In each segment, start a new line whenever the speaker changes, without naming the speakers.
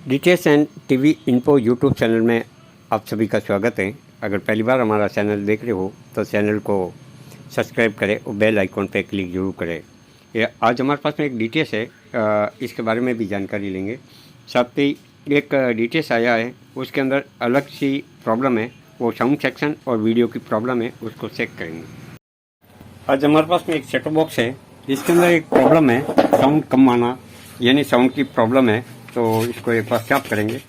DTH and TV info YouTube channel में आप सभी का स्वागत है। अगर पहली बार हमारा चैनल देख रहे हो तो चैनल को सब्सक्राइब करें और बेल आइकॉन पर क्लिक जरूर करें। ये आज हमारे पास में एक डीटीएच है, इसके बारे में भी जानकारी लेंगे। साथ ही एक डीटीएच आया है, उसके अंदर अलग सी प्रॉब्लम है, वो साउंड सेक्शन और वीडियो की प्रॉब्लम है, उसको चेक करेंगे। आज हमारे पास में एक सेटअप बॉक्स है, इसके अंदर एक प्रॉब्लम है, साउंड कम आना, यानी साउंड की प्रॉब्लम है। तो इसको एक बार साफ करेंगे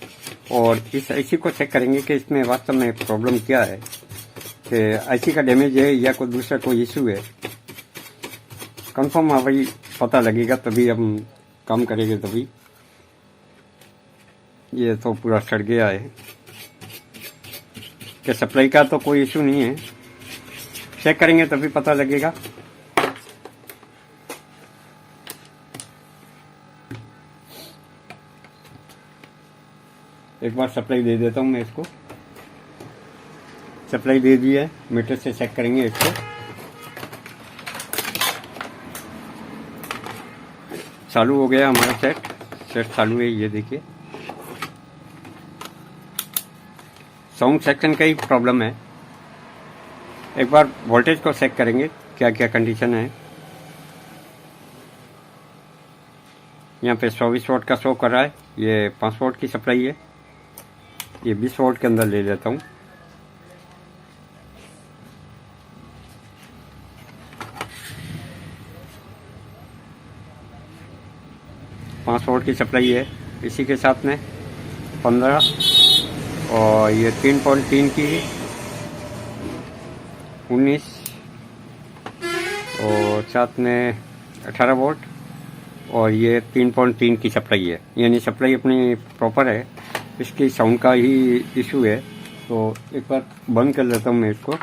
और इस आईसी को चेक करेंगे कि इसमें वास्तव में प्रॉब्लम क्या है, कि आईसी का डैमेज है या कोई दूसरा कोई इशू है। कंफर्म वही पता लगेगा, तभी हम काम करेंगे। तभी ये तो पूरा सड़ गया है, कि सप्लाई का तो कोई इशू नहीं है। चेक करेंगे तभी पता लगेगा। एक बार सप्लाई दे देता हूँ मैं इसको। सप्लाई दे दी है, मीटर से चेक करेंगे इसको। चालू हो गया हमारा सेट चालू है, ये देखिए। साउंड सेक्शन का ही प्रॉब्लम है। एक बार वोल्टेज को चेक करेंगे क्या क्या कंडीशन है। यहाँ पे 24 वोल्ट का शो कर रहा है, ये 5 वोल्ट की सप्लाई है। ये 20 वोल्ट के अंदर ले लेता हूँ। पाँच वोल्ट की सप्लाई है, इसी के साथ में 15 और ये 3.3 की 19 और साथ में 18 वोल्ट और ये 3.3 की सप्लाई है, यानी सप्लाई अपनी प्रॉपर है। इसकी साउंड का ही इशू है। तो एक बार बंद कर लेता हूँ मैं इसको।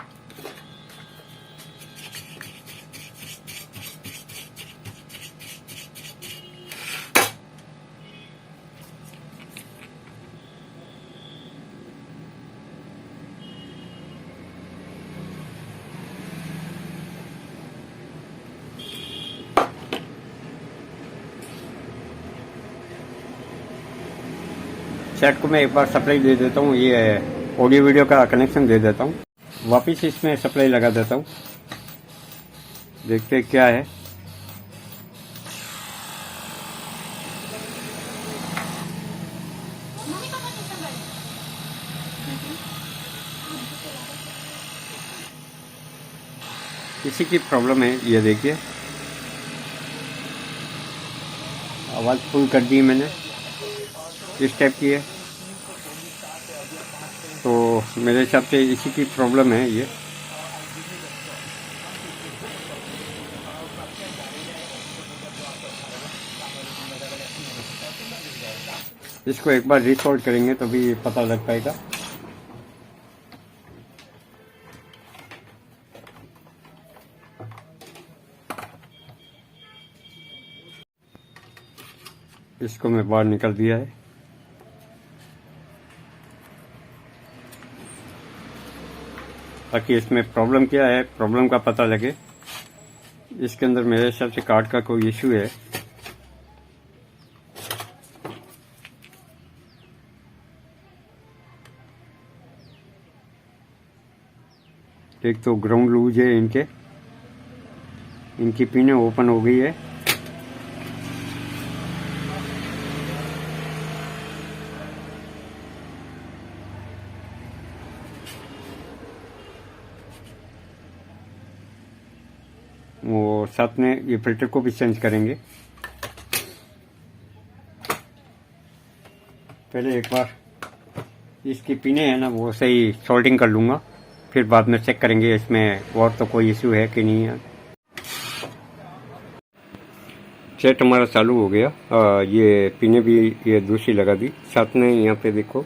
सेट को मैं एक बार सप्लाई दे देता हूँ, ये ऑडियो वीडियो का कनेक्शन दे देता हूँ। वापस इसमें सप्लाई लगा देता हूँ, देखते हैं क्या है। इसी की प्रॉब्लम है, ये देखिए। आवाज़ फुल कर दी मैंने, इस टाइप की है। तो मेरे हिसाब से इसी की प्रॉब्लम है ये। इसको एक बार रीसॉल्व करेंगे तभी पता लग पाएगा। इसको मैं बाहर निकाल दिया है। ताकि इसमें प्रॉब्लम क्या है, प्रॉब्लम का पता लगे। इसके अंदर मेरे हिसाब से कार्ड का कोई इशू है। एक तो ग्राउंड लूज है, इनकी पिनें ओपन हो गई है। वो साथ में ये फिल्टर को भी चेंज करेंगे। पहले एक बार इसकी पिने है ना, वो सही सोल्डिंग कर लूँगा, फिर बाद में चेक करेंगे इसमें और तो कोई इशू है कि नहीं है। सेट हमारा चालू हो गया। ये पिने भी ये दूसरी लगा दी। साथ में यहाँ पे देखो,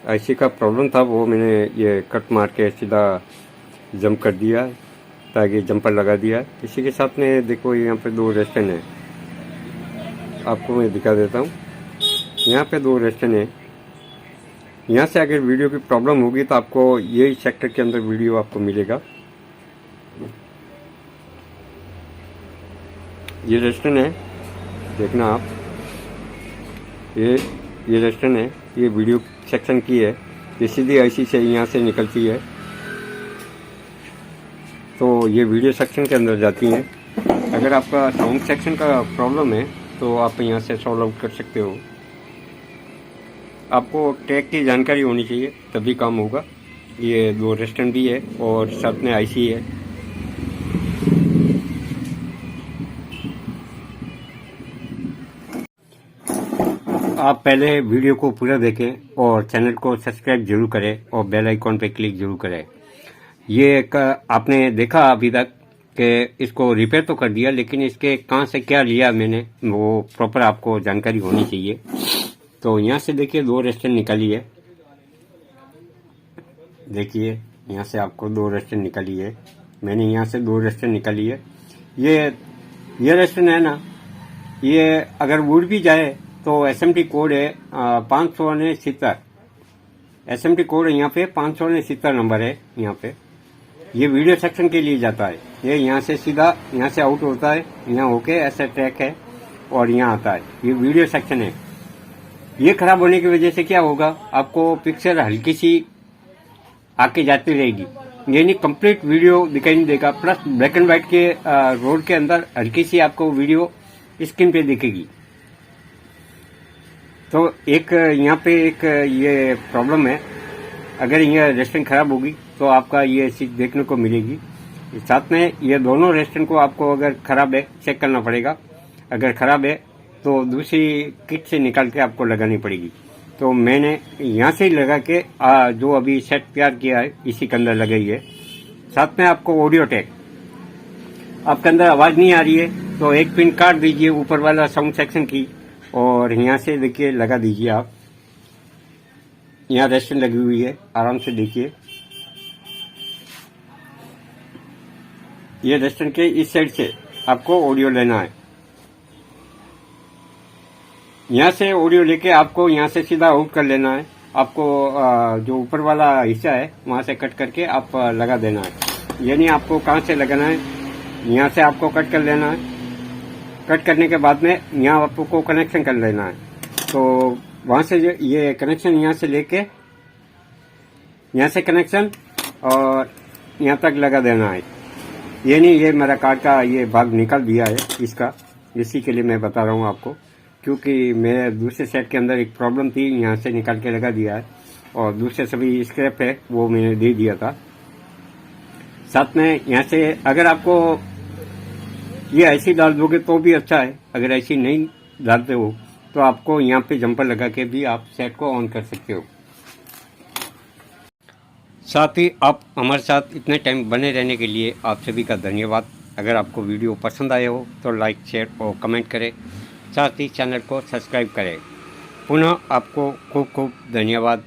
आईसी का प्रॉब्लम था, वो मैंने ये कट मार के सीधा जंप कर दिया, ताकि जंपर लगा दिया। इसी के साथ में देखो, यहाँ पे 2 रेस्टन है, आपको मैं दिखा देता हूँ। यहाँ पे 2 रेस्टन है। यहाँ से अगर वीडियो की प्रॉब्लम होगी तो आपको यही सेक्टर के अंदर वीडियो आपको मिलेगा। ये रेस्टन है, देखना आप। ये ये रेस्टन है, ये वीडियो सेक्शन की है। ये सीधी ऐसी से यहाँ से निकलती है तो ये वीडियो सेक्शन के अंदर जाती है। अगर आपका साउंड सेक्शन का प्रॉब्लम है तो आप यहाँ से सॉल्व आउट कर सकते हो। आपको टैग की जानकारी होनी चाहिए तभी काम होगा। ये 2 रेस्टन भी है और साथ में आईसी है। आप पहले वीडियो को पूरा देखें और चैनल को सब्सक्राइब जरूर करें और बेल आइकॉन पे क्लिक जरूर करें। ये आपने देखा अभी तक कि इसको रिपेयर तो कर दिया, लेकिन इसके कहाँ से क्या लिया मैंने वो प्रॉपर आपको जानकारी होनी चाहिए। तो यहाँ से देखिए 2 रेस्टन निकाली है। देखिए यहाँ से आपको 2 रेस्टन निकाली है। मैंने यहाँ से 2 रेस्टन निकाली है। ये रेस्टन है ना, ये अगर उड़ भी जाए तो SMT कोड है 569। SMT कोड है यहाँ पे 569 नंबर है। यहाँ पे ये वीडियो सेक्शन के लिए जाता है। ये यहाँ से सीधा यहाँ से आउट होता है, यहाँ होके ऐसा ट्रैक है और यहाँ आता है। ये वीडियो सेक्शन है। ये खराब होने की वजह से क्या होगा, आपको पिक्चर हल्की सी आके जाती रहेगी, यानी कंप्लीट वीडियो दिखाई नहीं देगा। प्लस ब्लैक एंड व्हाइट के रोड के अंदर हल्की सी आपको वीडियो स्क्रीन पे दिखेगी। तो एक यहाँ पे एक ये प्रॉब्लम है। अगर ये रेस्टन खराब होगी तो आपका ये चीज देखने को मिलेगी। साथ में ये दोनों रेस्टन को आपको अगर खराब है चेक करना पड़ेगा। अगर खराब है तो दूसरी किट से निकाल के आपको लगानी पड़ेगी। तो मैंने यहाँ से ही लगा के जो अभी सेट तैयार किया है इसी के अंदर लगाई है। साथ में आपको ऑडियो टैग, आपके अंदर आवाज नहीं आ रही है तो एक पिन काट दीजिए ऊपर वाला साउंड सेक्शन की और यहाँ से देखिए लगा दीजिए। आप यहाँ रेस्टन लगी हुई है, आराम से देखिए। ये रेस्टन के इस साइड से आपको ऑडियो लेना है। यहाँ से ऑडियो लेके आपको यहाँ से सीधा आउट कर लेना है। आपको जो ऊपर वाला हिस्सा है वहां से कट करके आप लगा देना है। यानी आपको कहाँ से लगाना है, यहाँ से आपको कट कर लेना है। कट करने के बाद में यहाँ आपको कनेक्शन कर लेना है। तो वहां से ये कनेक्शन यहाँ से लेके यहाँ से कनेक्शन और यहाँ तक लगा देना है। ये नहीं, ये मेरा कार का ये भाग निकाल दिया है इसका, इसी के लिए मैं बता रहा हूँ आपको, क्योंकि मेरे दूसरे सेट के अंदर एक प्रॉब्लम थी। यहाँ से निकाल के लगा दिया है और दूसरे सभी स्क्रैप है वो मैंने दे दिया था। साथ में यहाँ से अगर आपको ये ऐसी डाल दोगे तो भी अच्छा है। अगर ऐसी नहीं डालते हो तो आपको यहाँ पे जंपर लगा के भी आप सेट को ऑन कर सकते हो। साथ ही आप हमारे साथ इतने टाइम बने रहने के लिए आप सभी का धन्यवाद। अगर आपको वीडियो पसंद आया हो तो लाइक, शेयर और कमेंट करें। साथ ही चैनल को सब्सक्राइब करें। पुनः आपको खूब खूब धन्यवाद।